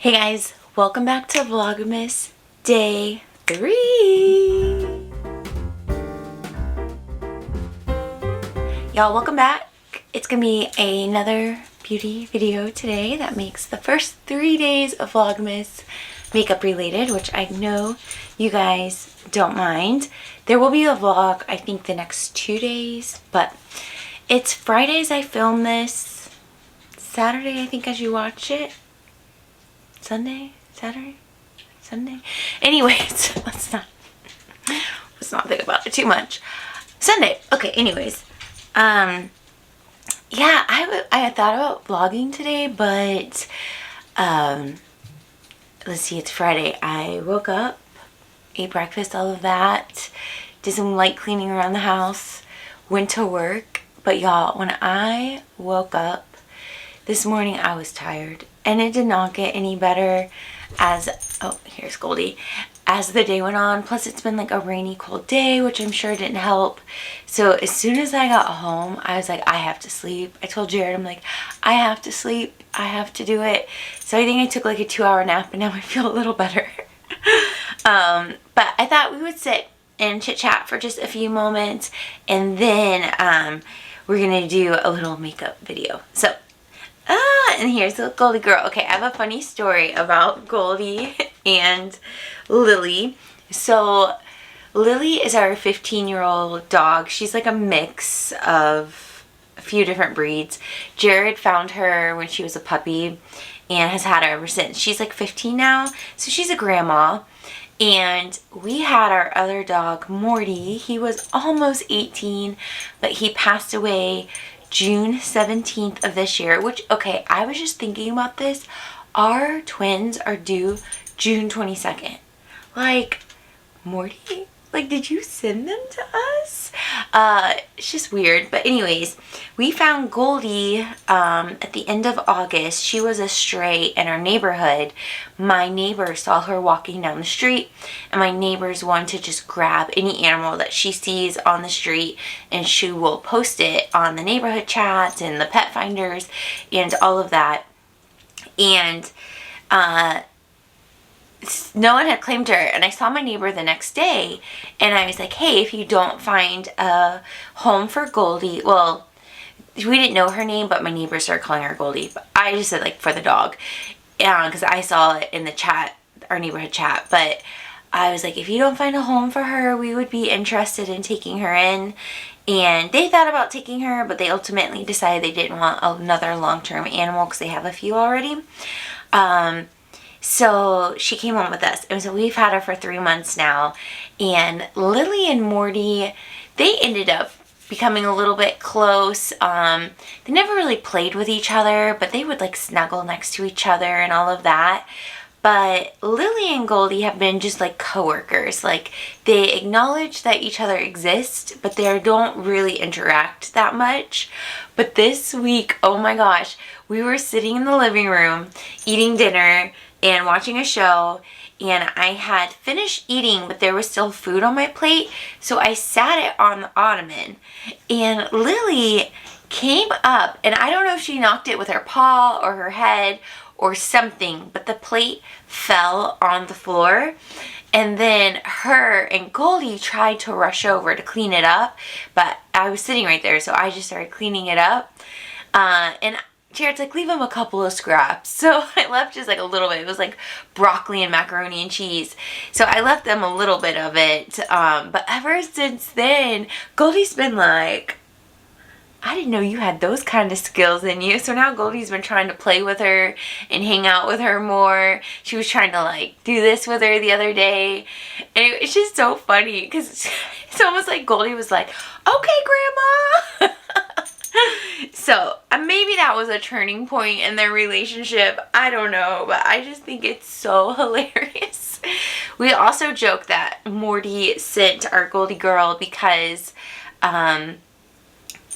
Hey guys, welcome back to Vlogmas Day 3. Y'all, welcome back. It's gonna be another beauty video today that makes the first 3 days of Vlogmas makeup related, which I know you guys don't mind. There will be a vlog, I think, the next 2 days, but it's Fridays I film this. Saturday, I think, as you watch it. Sunday? Saturday? Sunday? Anyways, let's not think about it too much. Sunday. Okay, anyways. Yeah, I thought about vlogging today, but let's see, it's Friday. I woke up, ate breakfast, all of that, did some light cleaning around the house, went to work. But y'all, when I woke up this morning, I was tired, and it did not get any better as, oh, here's Goldie, as the day went on. Plus, it's been like a rainy, cold day, which I'm sure didn't help. So as soon as I got home, I was like, I have to sleep. I told Jared, I'm like, I have to sleep. I have to do it. So I think I took like a 2-hour nap, and now I feel a little better. But I thought we would sit and chit chat for just a few moments, and then we're gonna do a little makeup video. So and here's the Goldie girl. Okay, I have a funny story about Goldie and Lily. So Lily is our 15-year-old dog. She's like a mix of a few different breeds. Jared found her when she was a puppy and has had her ever since. She's like 15 now, so she's a grandma. And we had our other dog, Morty. He was almost 18, but he passed away June 17th of this year, which, okay, I was just thinking about this. Our twins are due June 22nd. Like, Morty, like, did you send them to us? It's just weird. But anyways, we found Goldie at the end of August. She was a stray in our neighborhood. My neighbor saw her walking down the street, and my neighbors want to just grab any animal that she sees on the street, and she will post it on the neighborhood chats and the pet finders and all of that. And no one had claimed her, and I saw my neighbor the next day, and I was like, hey, if you don't find a home for Goldie, well, we didn't know her name, but my neighbors started calling her Goldie, but I just said, like, for the dog, because I saw it in the chat, our neighborhood chat. But I was like, if you don't find a home for her, we would be interested in taking her in. And they thought about taking her, but they ultimately decided they didn't want another long-term animal because they have a few already. So she came home with us, and so we've had her for 3 months now. And Lily and Morty, they ended up becoming a little bit close. They never really played with each other, but they would like snuggle next to each other and all of that. But Lily and Goldie have been just like coworkers. Like, they acknowledge that each other exists, but they don't really interact that much. But this week, oh my gosh, we were sitting in the living room eating dinner and watching a show, and I had finished eating, but there was still food on my plate, so I sat it on the ottoman, and Lily came up, and I don't know if she knocked it with her paw or her head or something, but the plate fell on the floor. And then her and Goldie tried to rush over to clean it up, but I was sitting right there, so I just started cleaning it up. And Jared's like, leave him a couple of scraps. So I left just like a little bit. It was like broccoli and macaroni and cheese. So I left them a little bit of it. But ever since then, Goldie's been like, I didn't know you had those kind of skills in you. So now Goldie's been trying to play with her and hang out with her more. She was trying to like do this with her the other day. And it's just so funny because it's almost like Goldie was like, okay, Grandma. So maybe that was a turning point in their relationship. I don't know, but I just think it's so hilarious. We also joke that Morty sent our Goldie girl because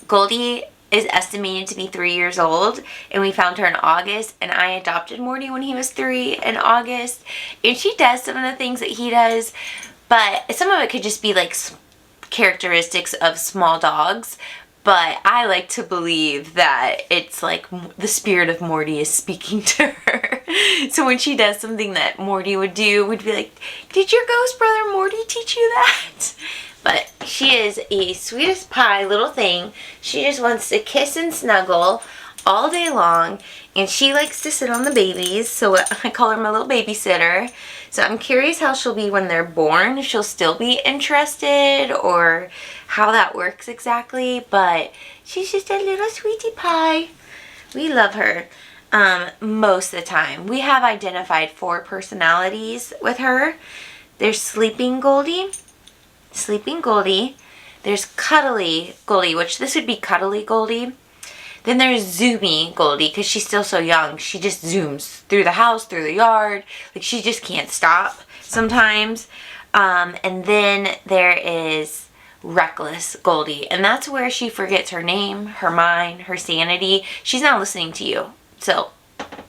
Goldie is estimated to be 3 years old, and we found her in August, and I adopted Morty when he was 3 in August, and she does some of the things that he does, but some of it could just be like characteristics of small dogs. but I like to believe that it's like the spirit of Morty is speaking to her. So when she does something that Morty would do, we'd be like, did your ghost brother Morty teach you that? But she is a sweetest pie little thing. She just wants to kiss and snuggle all day long, and she likes to sit on the babies, so I call her my little babysitter. So I'm curious how she'll be when they're born. If she'll still be interested or how that works exactly, but she's just a little sweetie pie. We love her. Most of the time. We have identified 4 personalities with her. There's Sleeping Goldie, there's Cuddly Goldie, which this would be Cuddly Goldie. Then there's Zoomy Goldie, because she's still so young. She just zooms through the house, through the yard. Like, she just can't stop sometimes. And then there is Reckless Goldie. And that's where she forgets her name, her mind, her sanity. She's not listening to you. So,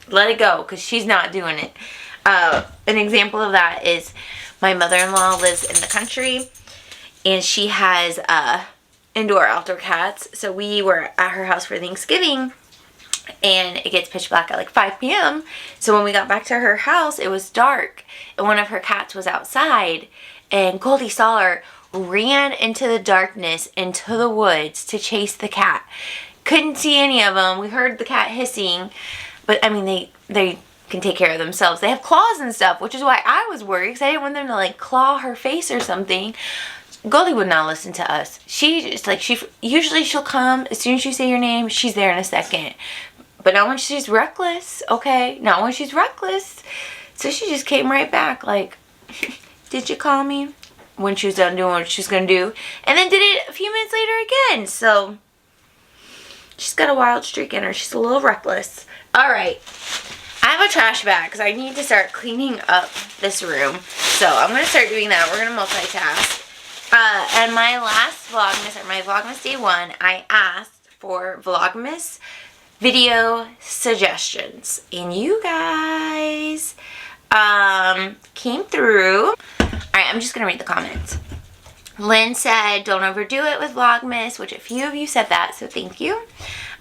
let it go, because she's not doing it. An example of that is my mother-in-law lives in the country, and she has indoor outdoor cats. So we were at her house for Thanksgiving, and it gets pitch black at like 5 p.m. So when we got back to her house, it was dark, and one of her cats was outside, and Goldie saw her, ran into the darkness, into the woods to chase the cat. Couldn't see any of them. We heard the cat hissing, but I mean, they can take care of themselves. They have claws and stuff, which is why I was worried, because I didn't want them to like claw her face or something. Goldie would not listen to us. Usually she'll come as soon as you say your name. She's there in a second, but not when she's reckless. Okay, not when she's reckless. So she just came right back, like, did you call me? When she was done doing what she was gonna do, and then did it a few minutes later again. So she's got a wild streak in her. She's a little reckless. All right, I have a trash bag because I need to start cleaning up this room. So I'm gonna start doing that. We're gonna multitask. And my last Vlogmas, or my Vlogmas day 1, I asked for Vlogmas video suggestions, and you guys came through. Alright, I'm just gonna read the comments. Lynn said, don't overdo it with Vlogmas, which a few of you said that, so thank you.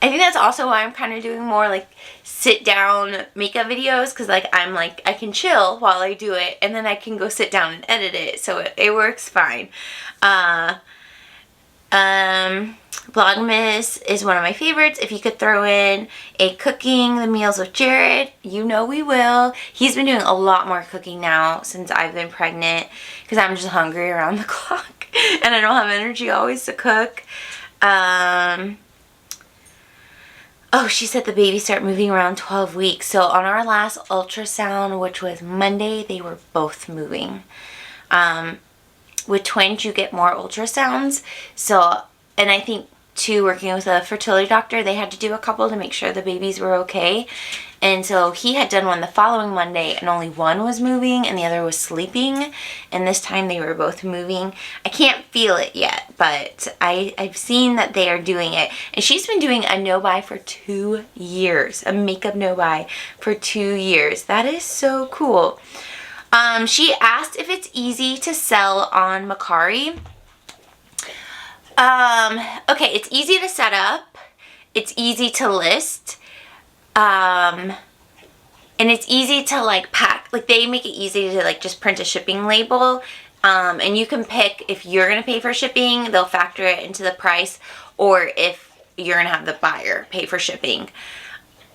I think that's also why I'm kind of doing more like sit down makeup videos, because like I can chill while I do it, and then I can go sit down and edit it, so it works fine. Vlogmas is one of my favorites. If you could throw in a cooking the meals with Jared, you know we will. He's been doing a lot more cooking now since I've been pregnant, because I'm just hungry around the clock and I don't have energy always to cook. Oh, she said the babies start moving around 12 weeks. So on our last ultrasound, which was Monday, they were both moving. With twins, you get more ultrasounds. So, and I think too, working with a fertility doctor, they had to do a couple to make sure the babies were okay. And so he had done one the following Monday, and only one was moving and the other was sleeping. And this time they were both moving. I can't feel it yet, but I've seen that they are doing it. And she's been doing a no-buy for 2 years, a makeup no-buy for 2 years. That is so cool. She asked if it's easy to sell on Mercari. Okay, it's easy to set up, it's easy to list, and it's easy to like pack. Like, they make it easy to like just print a shipping label, and you can pick if you're gonna pay for shipping, they'll factor it into the price, or if you're gonna have the buyer pay for shipping.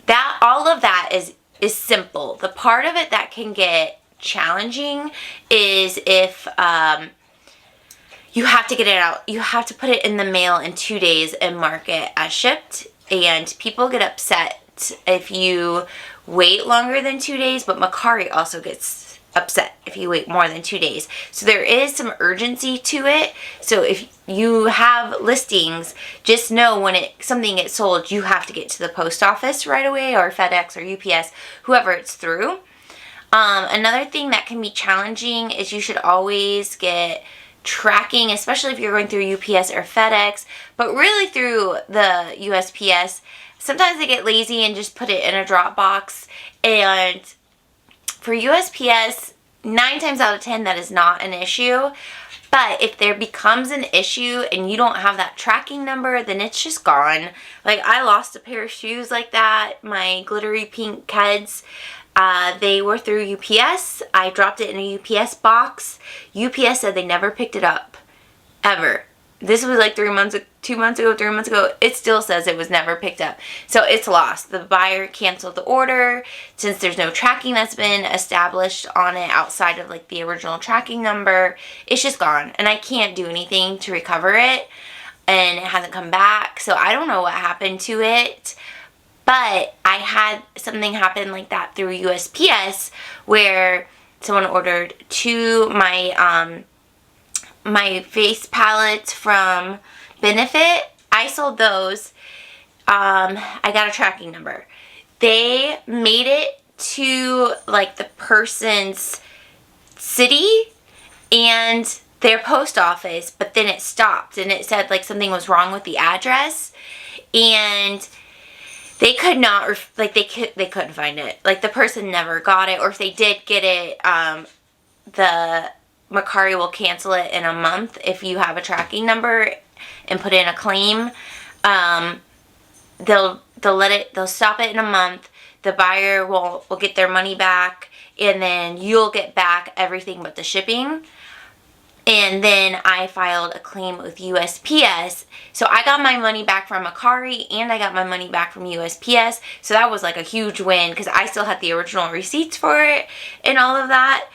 That, all of that is simple. The part of it that can get challenging is if you have to get it out. You have to put it in the mail in 2 days and mark it as shipped. And people get upset if you wait longer than 2 days, but Mercari also gets upset if you wait more than 2 days. So there is some urgency to it. So if you have listings, just know when something gets sold, you have to get to the post office right away, or FedEx or UPS, whoever it's through. Another thing that can be challenging is you should always get tracking, especially if you're going through UPS or FedEx, but really through the USPS. Sometimes they get lazy and just put it in a Dropbox. And for USPS, 9 times out of 10, that is not an issue. But if there becomes an issue and you don't have that tracking number, then it's just gone. Like, I lost a pair of shoes like that, my glittery pink Keds. They were through UPS. I dropped it in a UPS box. UPS said they never picked it up. Ever. This was like 2 months ago, 3 months ago. It still says it was never picked up. So it's lost. The buyer canceled the order. Since there's no tracking that's been established on it outside of like the original tracking number, it's just gone. And I can't do anything to recover it. And it hasn't come back. So I don't know what happened to it. But I had something happen like that through USPS where someone ordered 2 my face palettes from Benefit. I sold those. I got a tracking number. They made it to like the person's city and their post office, but then it stopped and it said like something was wrong with the address, and they could not, like they couldn't find it. Like the person never got it, or if they did get it, the Mercari will cancel it in a month if you have a tracking number and put in a claim. They'll stop it in a month. The buyer will get their money back, and then you'll get back everything but the shipping. And then I filed a claim with USPS. So I got my money back from Mercari and I got my money back from USPS. So that was like a huge win because I still had the original receipts for it and all of that.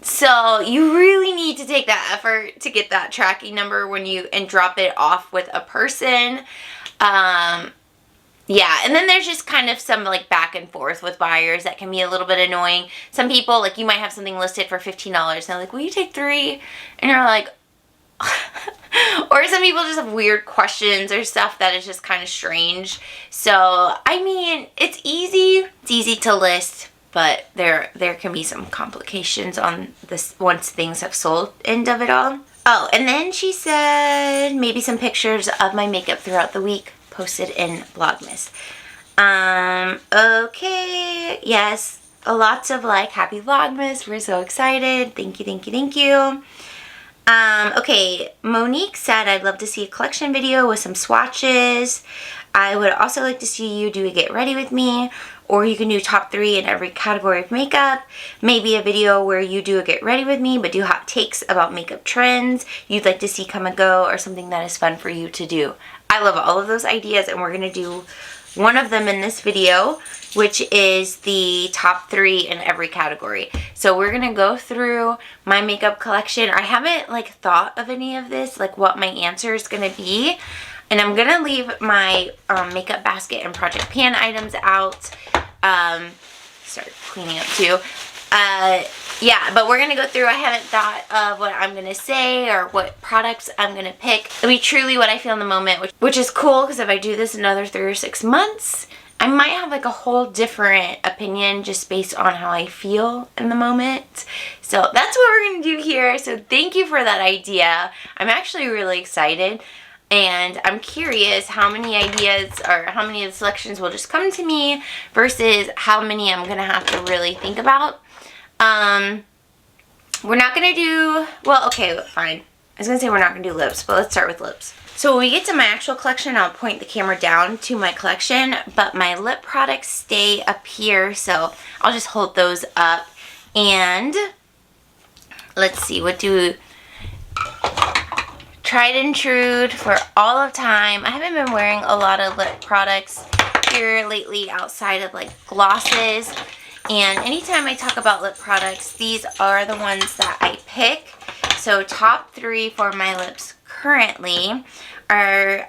So you really need to take that effort to get that tracking number and drop it off with a person. Yeah, and then there's just kind of some like back and forth with buyers that can be a little bit annoying. Some people, like you might have something listed for $15 and they're like, will you take 3? And you're like, or some people just have weird questions or stuff that is just kind of strange. So, I mean, it's easy to list, but there can be some complications on this once things have sold end of it all. Oh, and then she said maybe some pictures of my makeup throughout the week posted in Vlogmas. Okay, yes, lots of like happy Vlogmas. We're so excited. Thank you. Okay, Monique said I'd love to see a collection video with some swatches. I would also like to see you do a get ready with me, or you can do top 3 in every category of makeup. Maybe a video where you do a get ready with me but do hot takes about makeup trends you'd like to see come and go, or something that is fun for you to do. I love all of those ideas, and we're going to do one of them in this video, which is the top 3 in every category. So we're going to go through my makeup collection. I haven't like thought of any of this, like what my answer is going to be. And I'm going to leave my makeup basket and project pan items out. Start cleaning up too. Yeah, but we're going to go through. I haven't thought of what I'm going to say or what products I'm going to pick. It'll be truly what I feel in the moment, which is cool because if I do this another 3 or 6 months, I might have like a whole different opinion just based on how I feel in the moment. So that's what we're going to do here. So thank you for that idea. I'm actually really excited. And I'm curious how many ideas or how many of the selections will just come to me versus how many I'm going to have to really think about. We're not going to do, well, okay, fine. I was going to say we're not going to do lips, but let's start with lips. So when we get to my actual collection, I'll point the camera down to my collection, but my lip products stay up here, so I'll just hold those up. And let's see, what do... Tried and true for all of time. I haven't been wearing a lot of lip products here lately outside of like glosses. And anytime I talk about lip products, these are the ones that I pick. So top 3 for my lips currently are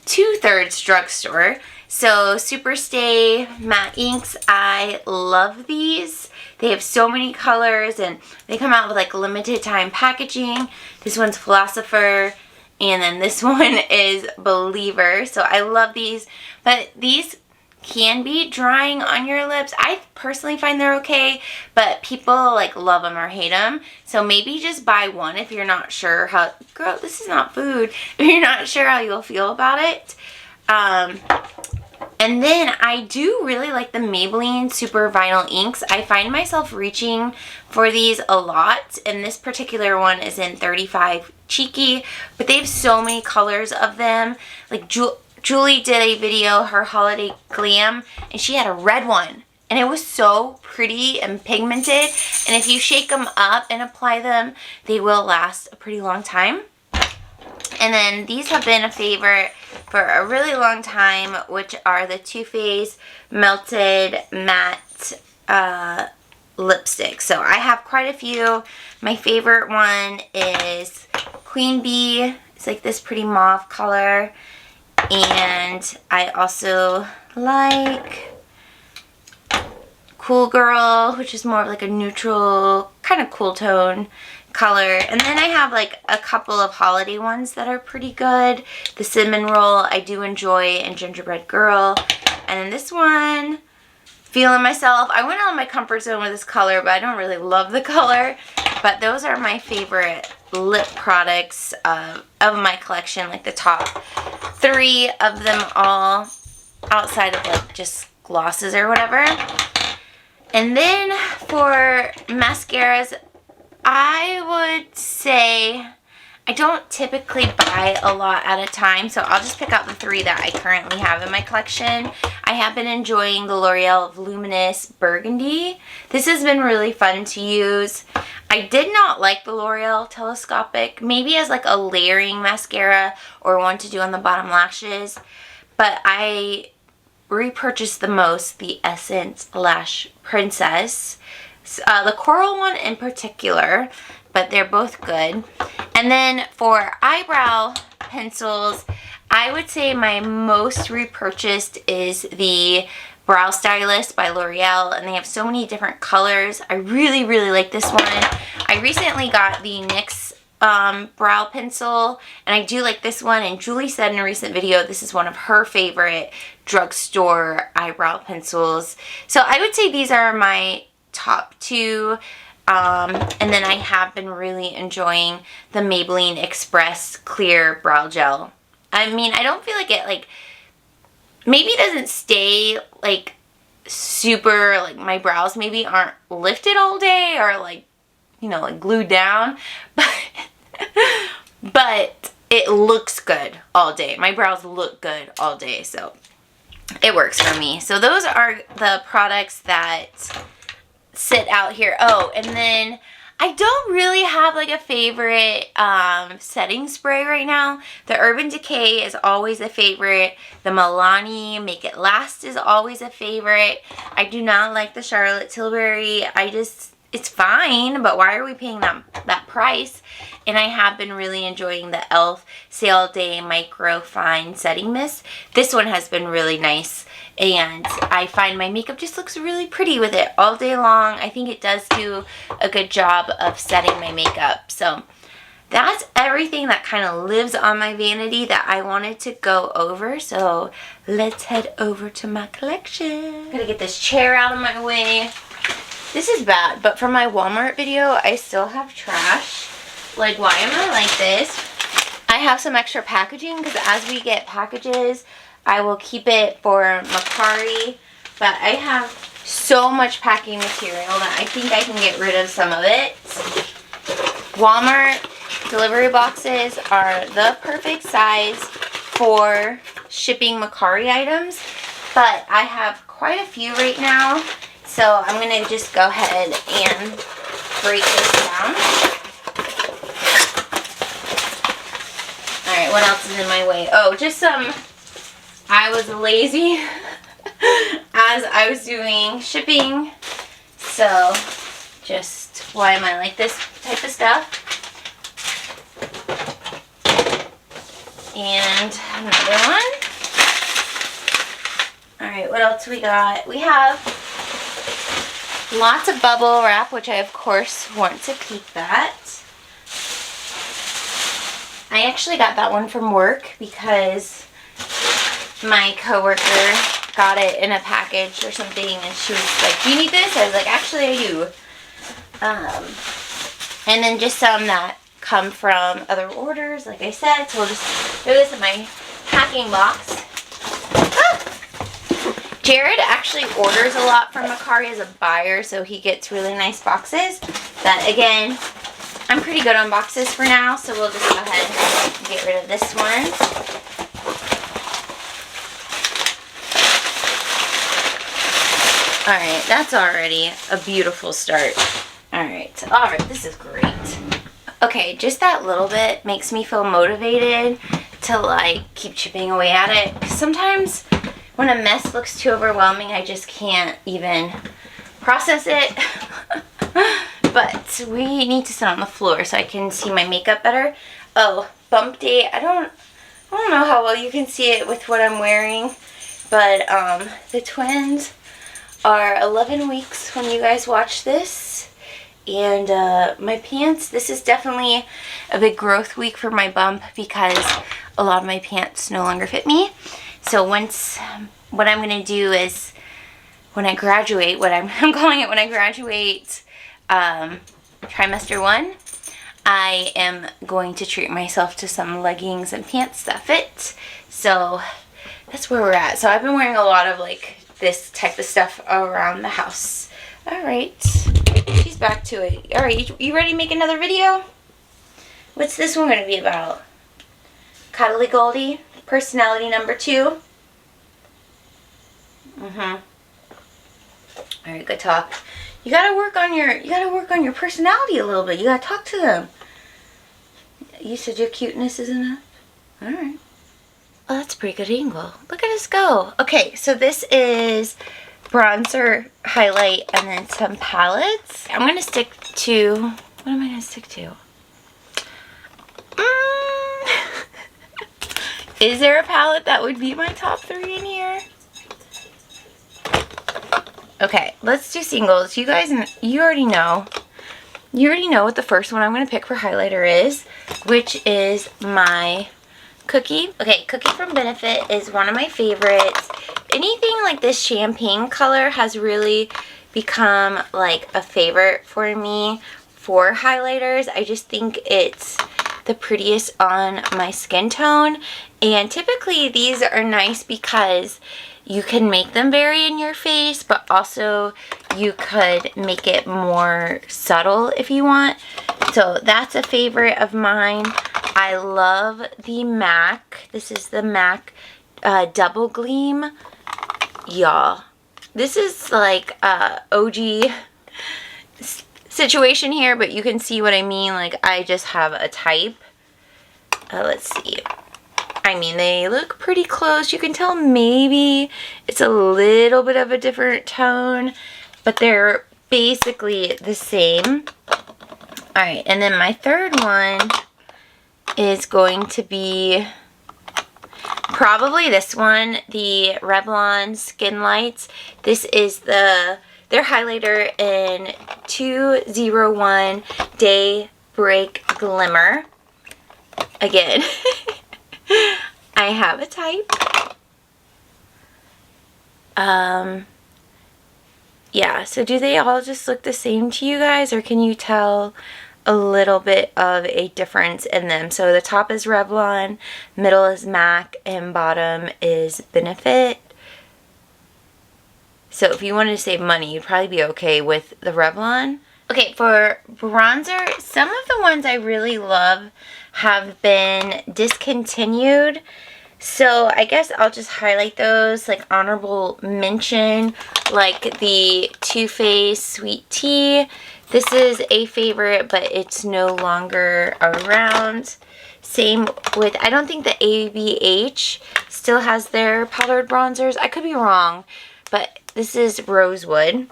2/3 drugstore. So Superstay Matte Inks. I love these. They have so many colors and they come out with like limited time packaging. This one's Philosopher and then this one is Believer. So I love these, but these can be drying on your lips. I personally find they're okay, but people like love them or hate them. So maybe just buy one if you're not sure how, girl, this is not food. If you're not sure how you'll feel about it. And then I do really like the Maybelline Super Vinyl Inks. I find myself reaching for these a lot, and this particular one is in 35 Cheeky, but they have so many colors of them. Like Julie did a video, her holiday glam, and she had a red one, and it was so pretty and pigmented, and if you shake them up and apply them, they will last a pretty long time. And then these have been a favorite for a really long time, which are the Too Faced Melted Matte lipstick. So I have quite a few. My favorite one is Queen Bee. It's like this pretty mauve color. And I also like Cool Girl, which is more of like a neutral, kind of cool tone color. And then I have like a couple of holiday ones that are pretty good. The Cinnamon Roll I do enjoy, and Gingerbread Girl. And then this one, Feeling Myself. I went out of my comfort zone with this color, but I don't really love the color. But those are my favorite lip products of my collection, like the top 3 of them all, outside of like just glosses or whatever. And then for mascaras, I would say I don't typically buy a lot at a time, so I'll just pick out the 3 that I currently have in my collection. I have been enjoying the L'Oreal Voluminous Burgundy. This has been really fun to use. I did not like the L'Oreal Telescopic, maybe as like a layering mascara or one to do on the bottom lashes, but I repurchased the most the Essence Lash Princess. The coral one in particular, but they're both good. And then for eyebrow pencils, I would say my most repurchased is the Brow Stylist by L'Oreal, and they have so many different colors. I really, really like this one. I recently got the NYX brow pencil, and I do like this one, and Julie said in a recent video this is one of her favorite drugstore eyebrow pencils. So I would say these are my top 2, and then I have been really enjoying the Maybelline Express Clear Brow Gel. I mean, I don't feel like it, like, maybe it doesn't stay, like, super, like, my brows maybe aren't lifted all day or, like, you know, like, glued down, but it looks good all day. My brows look good all day, so it works for me. So those are the products that sit out here. Oh, and then I don't really have like a favorite setting spray right now. The Urban Decay is always a favorite. The Milani Make It Last is always a favorite. I do not like the Charlotte Tilbury. It's fine, but why are we paying that price? And I have been really enjoying the e.l.f. Sale Day Micro Fine Setting Mist. This one has been really nice, and I find my makeup just looks really pretty with it all day long. I think it does do a good job of setting my makeup. So that's everything that kind of lives on my vanity that I wanted to go over. So let's head over to my collection. I'm gonna get this chair out of my way. This is bad, but for my Walmart video, I still have trash. Like, why am I like this? I have some extra packaging because as we get packages, I will keep it for Macari. But I have so much packing material that I think I can get rid of some of it. Walmart delivery boxes are the perfect size for shipping Macari items, but I have quite a few right now. So I'm going to just go ahead and break this down. Alright, what else is in my way? Oh, just some, I was lazy as I was doing shipping. So, just, why am I like this type of stuff? And another one. Alright, what else we got? We have lots of bubble wrap, which I of course want to keep that. I actually got that one from work because my coworker got it in a package or something, and she was like, "Do you need this?" I was like, "Actually, I do." And then just some that come from other orders, like I said. So we'll just throw this in my packing box. Ah! Jared actually orders a lot from Mercari as a buyer, so he gets really nice boxes. But again, I'm pretty good on boxes for now, so we'll just go ahead and get rid of this one. Alright, that's already a beautiful start. Alright, this is great. Okay, just that little bit makes me feel motivated to like keep chipping away at it. 'Cause sometimes when a mess looks too overwhelming, I just can't even process it. But we need to sit on the floor so I can see my makeup better. Oh, bump date. I don't know how well you can see it with what I'm wearing, but the twins are 11 weeks when you guys watch this. And my pants, this is definitely a big growth week for my bump because a lot of my pants no longer fit me. So what I'm going to do is when I graduate, I'm calling it when I graduate trimester 1, I am going to treat myself to some leggings and pants that fit. So that's where we're at. So I've been wearing a lot of like this type of stuff around the house. Alright, she's back to it. Alright, you ready to make another video? What's this one going to be about? Cuddly Goldie, personality number 2. Alright, good talk. You gotta work on your personality a little bit. You gotta talk to them. You said your cuteness is enough? Alright. Oh, that's a pretty good angle. Look at us go. Okay, so this is bronzer, highlight, and then some palettes. I'm gonna stick to, what am I gonna stick to? Is there a palette that would be my top 3 in here? Okay, let's do singles. You guys, you already know. You already know what the first one I'm going to pick for highlighter is, which is my Cookie. Okay, Cookie from Benefit is one of my favorites. Anything like this champagne color has really become like a favorite for me for highlighters. I just think it's the prettiest on my skin tone. And typically these are nice because you can make them vary in your face, but also you could make it more subtle if you want. So that's a favorite of mine. I love the MAC. This is the MAC Double Gleam. Y'all, this is like a OG situation here, but you can see what I mean. Like, I just have a type. Let's see. I mean, they look pretty close. You can tell maybe it's a little bit of a different tone, but they're basically the same. Alright, and then my third one is going to be probably this one, the Revlon Skin Lights. This is their highlighter in 201 Day Break Glimmer. Again, I have a type. Yeah, so do they all just look the same to you guys, or can you tell a little bit of a difference in them? So the top is Revlon, middle is MAC, and bottom is Benefit. So if you wanted to save money, you'd probably be okay with the Revlon. Okay, for bronzer, some of the ones I really love have been discontinued. So I guess I'll just highlight those, like honorable mention, like the Too Faced Sweet Tea. This is a favorite, but it's no longer around. Same with, I don't think the ABH still has their powdered bronzers. I could be wrong, but this is Rosewood.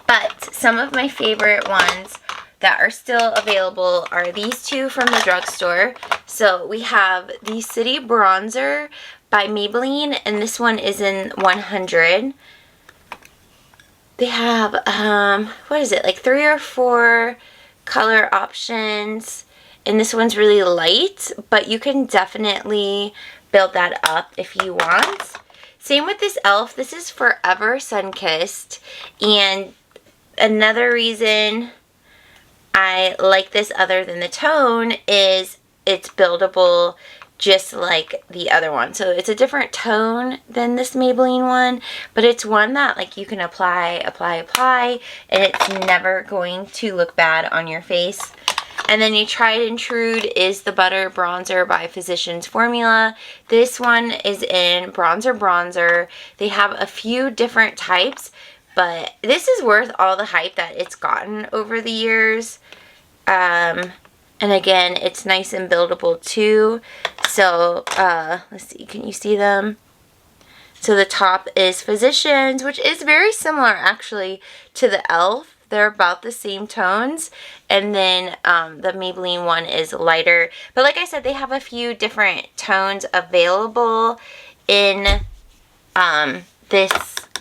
But some of my favorite ones that are still available are these two from the drugstore. So we have the City Bronzer by Maybelline, and this one is in 100. They have, what is it, like 3 or 4 color options, and this one's really light, but you can definitely build that up if you want. Same with this e.l.f. This is Forever Sunkissed, and another reason I like this other than the tone is it's buildable just like the other one. So it's a different tone than this Maybelline one, but it's one that like you can apply, and it's never going to look bad on your face. And then your Tried and True is the Butter Bronzer by Physicians Formula. This one is in Bronzer. They have a few different types, but this is worth all the hype that it's gotten over the years. And again, it's nice and buildable too. So, let's see, can you see them? So the top is Physicians, which is very similar actually to the e.l.f. They're about the same tones. And then the Maybelline one is lighter. But like I said, they have a few different tones available in this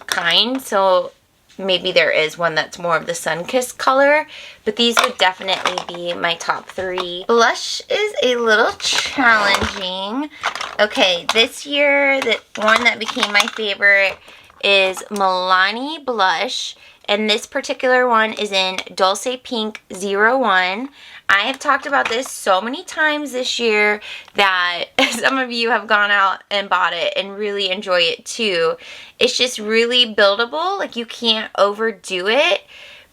kind. So maybe there is one that's more of the sun-kissed color, but these would definitely be my top 3. Blush is a little challenging. Okay, this year, the one that became my favorite is Milani Blush, and this particular one is in Dulce Pink 01. I have talked about this so many times this year that some of you have gone out and bought it and really enjoy it too. It's just really buildable, like you can't overdo it,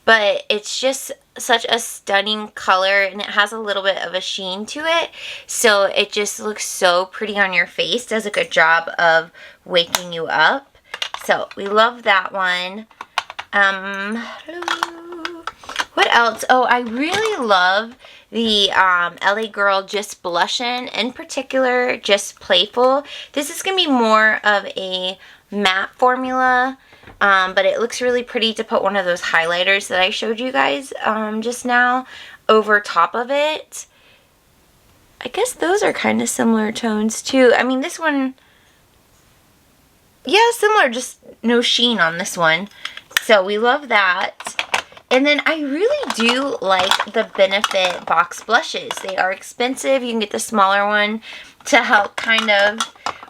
but it's just such a stunning color and it has a little bit of a sheen to it. So it just looks so pretty on your face, does a good job of waking you up. So we love that one. What else? Oh, I really love the LA Girl Just Blushin', in particular, Just Playful. This is going to be more of a matte formula, but it looks really pretty to put one of those highlighters that I showed you guys just now over top of it. I guess those are kind of similar tones too. I mean, this one, yeah, similar, just no sheen on this one. So we love that. And then I really do like the Benefit box blushes. They are expensive. You can get the smaller one to help kind of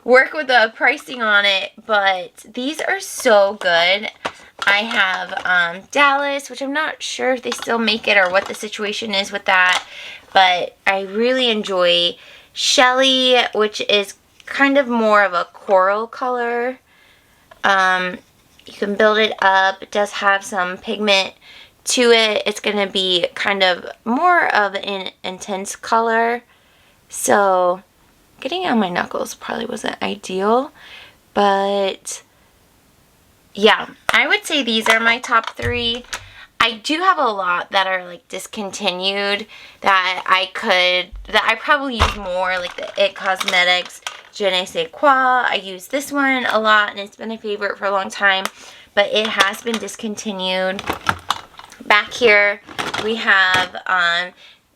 work with the pricing on it. But these are so good. I have Dallas, which I'm not sure if they still make it or what the situation is with that. But I really enjoy Shelly, which is kind of more of a coral color. You can build it up. It does have some pigment to it. It's going to be kind of more of an intense color. So getting on my knuckles probably wasn't ideal. But yeah, I would say these are my top 3. I do have a lot that are like discontinued that I probably use more, like the IT Cosmetics Je ne sais quoi. I use this one a lot and it's been a favorite for a long time, but it has been discontinued. Back here we have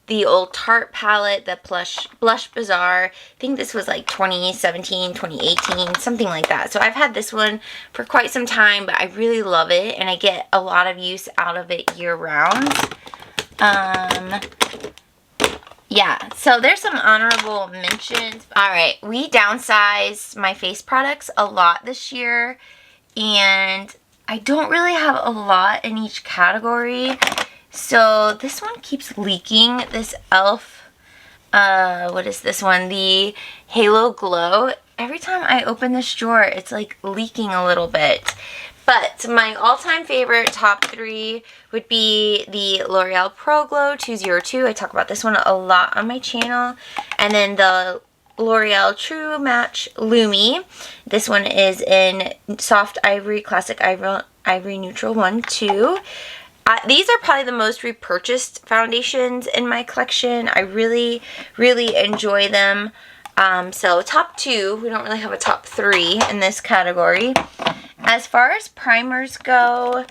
the old Tarte palette, the Blush Bazaar. I think this was like 2017, 2018, something like that. So I've had this one for quite some time, but I really love it and I get a lot of use out of it year round. Yeah, so there's some honorable mentions. Alright, we downsized my face products a lot this year, and I don't really have a lot in each category. So this one keeps leaking, this e.l.f. What is this one? The Halo Glow. Every time I open this drawer, it's like leaking a little bit. But my all-time favorite top 3 would be the L'Oreal Pro Glow 202. I talk about this one a lot on my channel. And then the L'Oreal True Match Lumi. This one is in Soft Ivory, Classic Ivory Neutral 1, 2. These are probably the most repurchased foundations in my collection. I really, really enjoy them. So top 2, we don't really have a top 3 in this category. As far as primers go,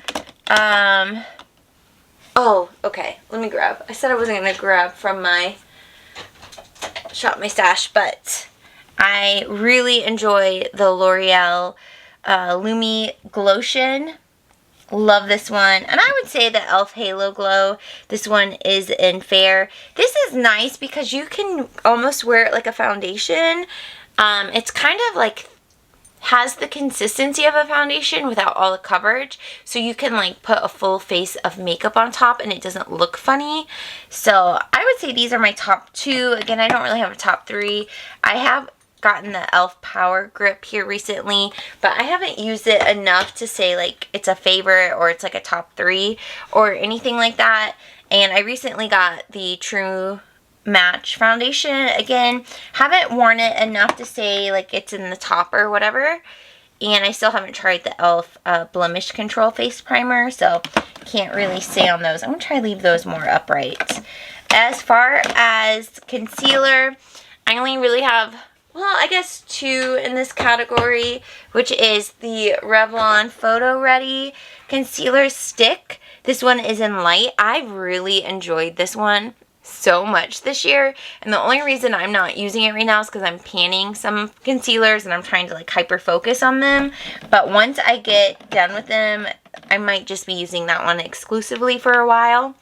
oh, okay, let me grab. I said I wasn't going to grab from my Shop My Stash, but I really enjoy the L'Oreal Lumi Glotion. Love this one. And I would say the e.l.f. Halo Glow. This one is in Fair. This is nice because you can almost wear it like a foundation. It's kind of like has the consistency of a foundation without all the coverage, so you can like put a full face of makeup on top and it doesn't look funny. So I would say these are my top 2. Again, I don't really have a top 3. I have gotten the e.l.f. Power Grip here recently, but I haven't used it enough to say like it's a favorite or it's like a top 3 or anything like that. And I recently got the True Match foundation. Again, haven't worn it enough to say like it's in the top or whatever, and I still haven't tried the e.l.f. Blemish Control Face Primer, so can't really say on those. I'm gonna try to leave those more upright. As far as concealer, I only really have, well, I guess 2 in this category, which is the Revlon Photo Ready Concealer Stick. This one is in light. I've really enjoyed this one so much this year, and the only reason I'm not using it right now is because I'm panning some concealers and I'm trying to like hyper focus on them. But once I get done with them, I might just be using that one exclusively for a while.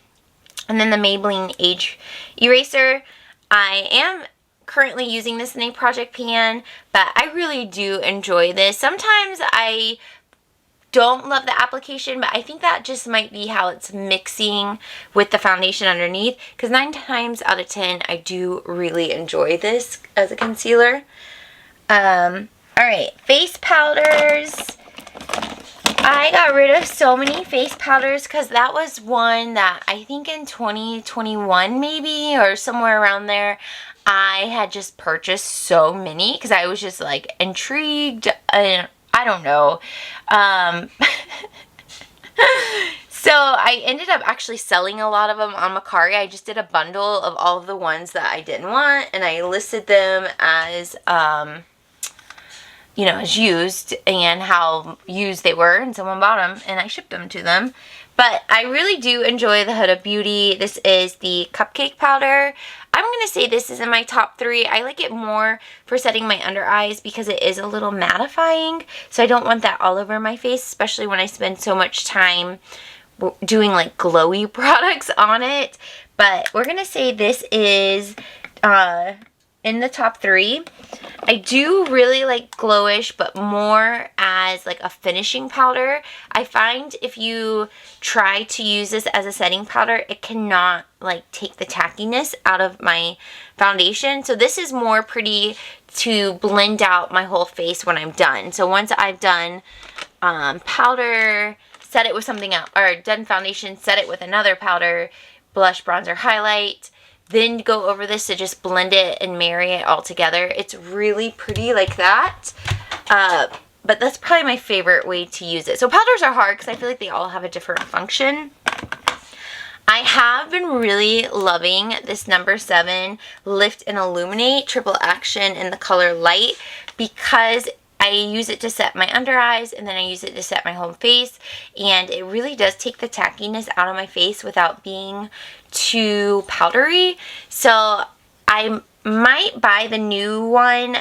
And then the Maybelline Age Eraser, I am currently using this in a project pan, but I really do enjoy this. Sometimes I don't love the application, but I think that just might be how it's mixing with the foundation underneath, because 9 times out of 10 I do really enjoy this as a concealer. Alright, face powders. I got rid of so many face powders because that was one that I think in 2021 maybe, or somewhere around there, I had just purchased so many because I was just like intrigued and I don't know. So I ended up actually selling a lot of them on Mercari. I just did a bundle of all of the ones that I didn't want, and I listed them as, you know, as used and how used they were, and someone bought them and I shipped them to them. But I really do enjoy the Huda Beauty. This is the Cupcake Powder. I'm going to say this is in my top 3. I like it more for setting my under eyes because it is a little mattifying. So I don't want that all over my face, especially when I spend so much time doing like glowy products on it. But we're going to say this is in the top 3. I do really like Glowish, but more as like a finishing powder. I find if you try to use this as a setting powder, it cannot like take the tackiness out of my foundation. So this is more pretty to blend out my whole face when I'm done. So once I've done powder, set it with something else, or done foundation, set it with another powder, blush, bronzer, highlight, then go over this to just blend it and marry it all together. It's really pretty like that. But that's probably my favorite way to use it. So powders are hard because I feel like they all have a different function. I have been really loving this number 7 Lift and Illuminate Triple Action in the color Light because I use it to set my under eyes and then I use it to set my whole face, and it really does take the tackiness out of my face without being too powdery. So I might buy the new one.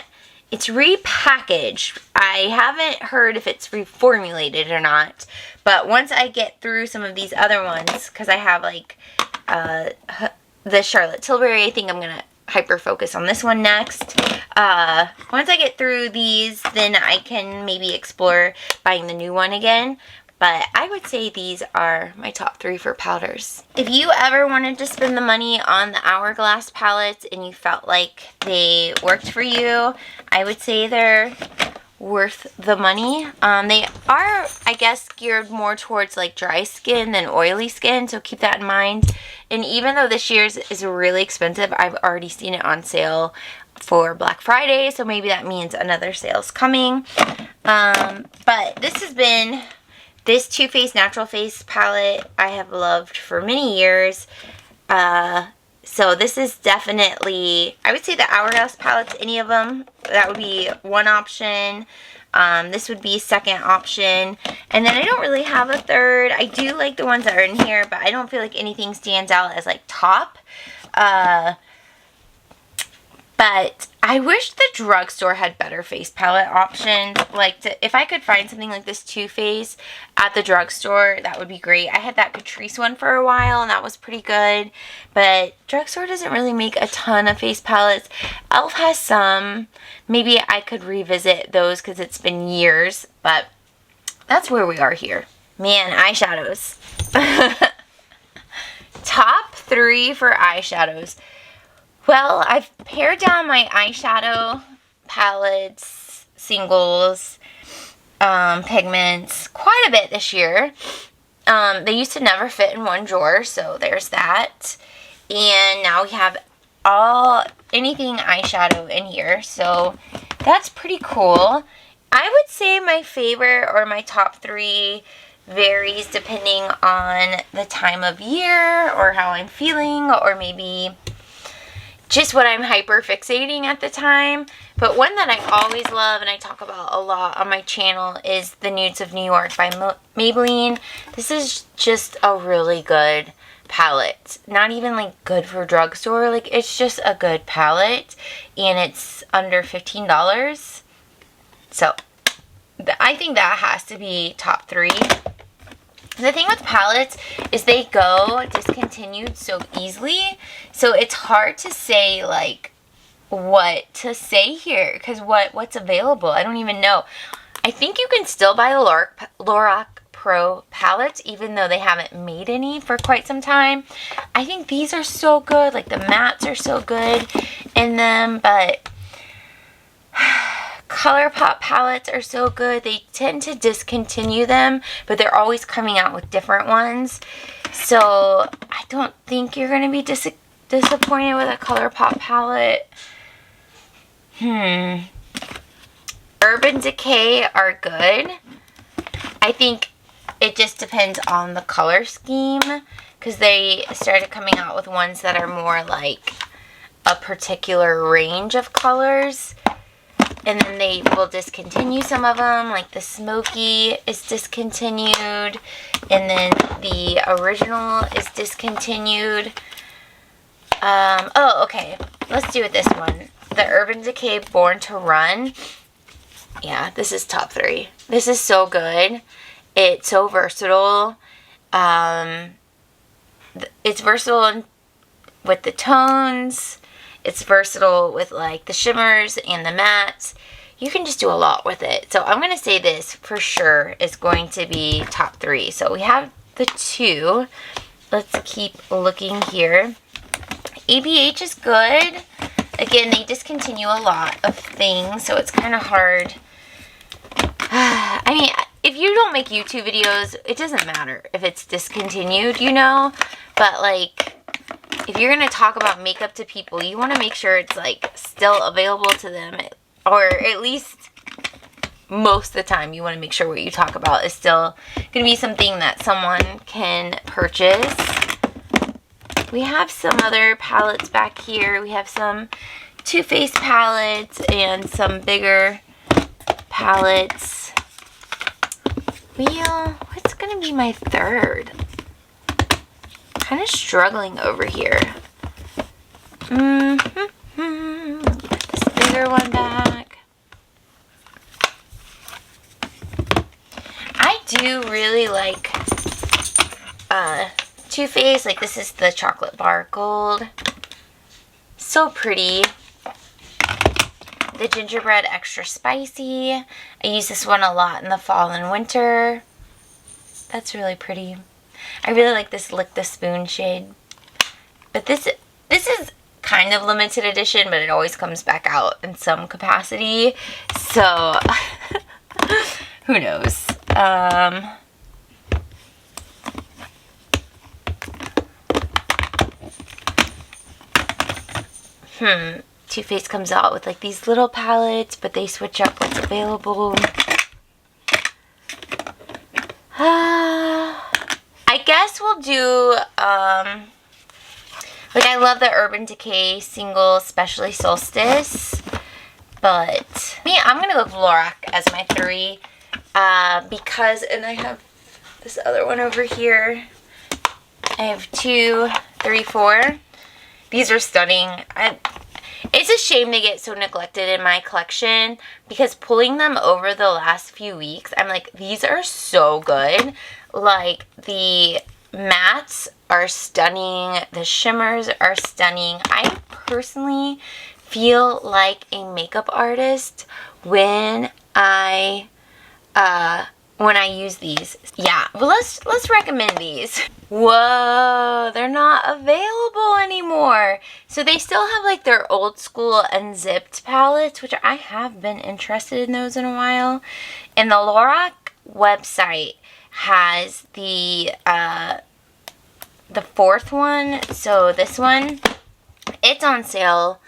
It's repackaged. I haven't heard if it's reformulated or not, but once I get through some of these other ones, because I have like the Charlotte Tilbury, I think I'm gonna hyper focus on this one next. Once I get through these, then I can maybe explore buying the new one again. But I would say these are my top 3 for powders. If you ever wanted to spend the money on the Hourglass palettes and you felt like they worked for you, I would say they're worth the money. They are, I guess, geared more towards like dry skin than oily skin, so keep that in mind. And even though this year's is really expensive, I've already seen it on sale for Black Friday, so maybe that means another sale's coming. But this has been this Too Faced Natural Face palette I have loved for many years. So this is definitely, I would say the Hourglass palettes, any of them, that would be one option. This would be second option. And then I don't really have a third. I do like the ones that are in here, but I don't feel like anything stands out as like top. But I wish the drugstore had better face palette options. Like, if I could find something like this Too Faced at the drugstore, that would be great. I had that Catrice one for a while, and that was pretty good. But drugstore doesn't really make a ton of face palettes. e.l.f. has some. Maybe I could revisit those because it's been years. But that's where we are here. Man, eyeshadows. Top 3 for eyeshadows. Well, I've pared down my eyeshadow palettes, singles, pigments quite a bit this year. They used to never fit in one drawer, so there's that. And now we have anything eyeshadow in here, so that's pretty cool. I would say my favorite or my top 3 varies depending on the time of year or how I'm feeling, or maybe just what I'm hyper fixating at the time. But one that I always love and I talk about a lot on my channel is the Nudes of New York by Maybelline. This is just a really good palette. Not even like good for drugstore. Like, it's just a good palette, and it's under $15. So I think that has to be top 3. The thing with palettes is they go discontinued so easily, so it's hard to say like what to say here, because what's available, I don't even know. I think you can still buy Lorac Pro palettes even though they haven't made any for quite some time. I think these are so good, like the mattes are so good in them, but ColourPop palettes are so good. They tend to discontinue them, but they're always coming out with different ones. So I don't think you're going to be disappointed with a ColourPop palette. Urban Decay are good. I think it just depends on the color scheme, because they started coming out with ones that are more like a particular range of colors. And then they will discontinue some of them, like the Smoky is discontinued, and then the original is discontinued. Oh, okay, let's do it this one. The Urban Decay Born to Run. Yeah, this is top 3. This is so good. It's so versatile. It's versatile with the tones. It's versatile with like the shimmers and the mattes. You can just do a lot with it. So I'm going to say this for sure is going to be top 3. So we have the 2. Let's keep looking here. ABH is good. Again, they discontinue a lot of things, so it's kind of hard. I mean, if you don't make YouTube videos, it doesn't matter if it's discontinued, you know? But like, if you're going to talk about makeup to people, you want to make sure it's like still available to them, or at least most of the time you want to make sure what you talk about is still going to be something that someone can purchase. We have some other palettes back here. We have some Too Faced palettes and some bigger palettes. What's going to be my third? Kind of struggling over here. Put this bigger one back. I do really like Too Faced. Like, this is the Chocolate Bar Gold. So pretty. The Gingerbread Extra Spicy. I use this one a lot in the fall and winter. That's really pretty. I really like this Lick the Spoon shade. But this is kind of limited edition, but it always comes back out in some capacity. So, who knows? Too Faced comes out with like these little palettes, but they switch up what's available. I guess we'll do, like, I love the Urban Decay single, especially Solstice, but I'm going to go with Lorac as my 3, because, and I have this other one over here. I have 2, 3, 4. These are stunning. It's a shame they get so neglected in my collection because pulling them over the last few weeks, I'm like, these are so good. Like, the mattes are stunning. The shimmers are stunning. I personally feel like a makeup artist when I use these. Yeah, well, let's recommend these. Whoa, they're not available anymore. So they still have like their old school unzipped palettes, which I have been interested in those in a while. And the Lorac website has the fourth one. So this one, it's on sale.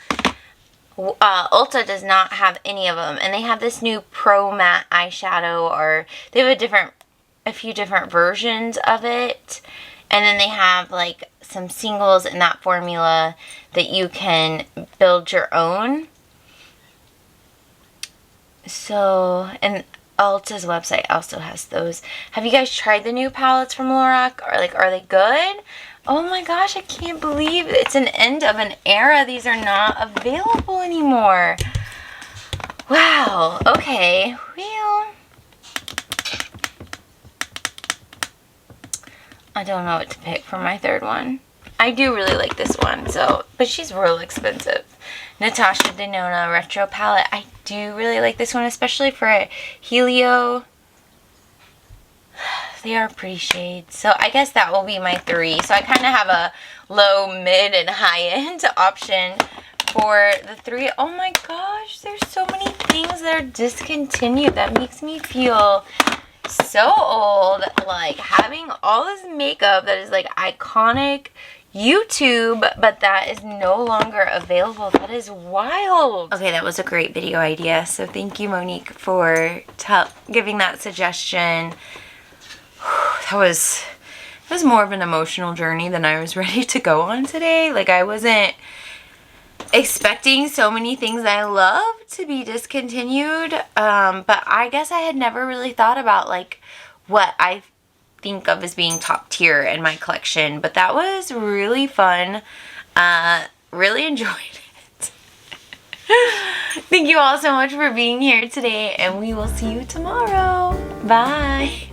Ulta does not have any of them, and they have this new Pro Matte eyeshadow, or they have a few different versions of it, and then they have like some singles in that formula that you can build your own. So, and Ulta's website also has those. Have you guys tried the new palettes from Lorac? Or like, are they good? Oh my gosh, I can't believe it's an end of an era. These are not available anymore. Wow, okay. Well, I don't know what to pick for my third one. I do really like this one, but she's real expensive. Natasha Denona Retro Palette. I do really like this one, especially for a Helio. They are pretty shades. So I guess that will be my 3. So I kind of have a low, mid, and high-end option for the 3. Oh my gosh, there's so many things that are discontinued. That makes me feel so old. Like having all this makeup that is like iconic YouTube, but that is no longer available. That is wild. Okay, that was a great video idea. So thank you, Monique, for giving that suggestion. That was more of an emotional journey than I was ready to go on today. Like, I wasn't expecting so many things I love to be discontinued. But I guess I had never really thought about like what I think of as being top tier in my collection. But that was really fun. Really enjoyed it. Thank you all so much for being here today, and we will see you tomorrow. Bye.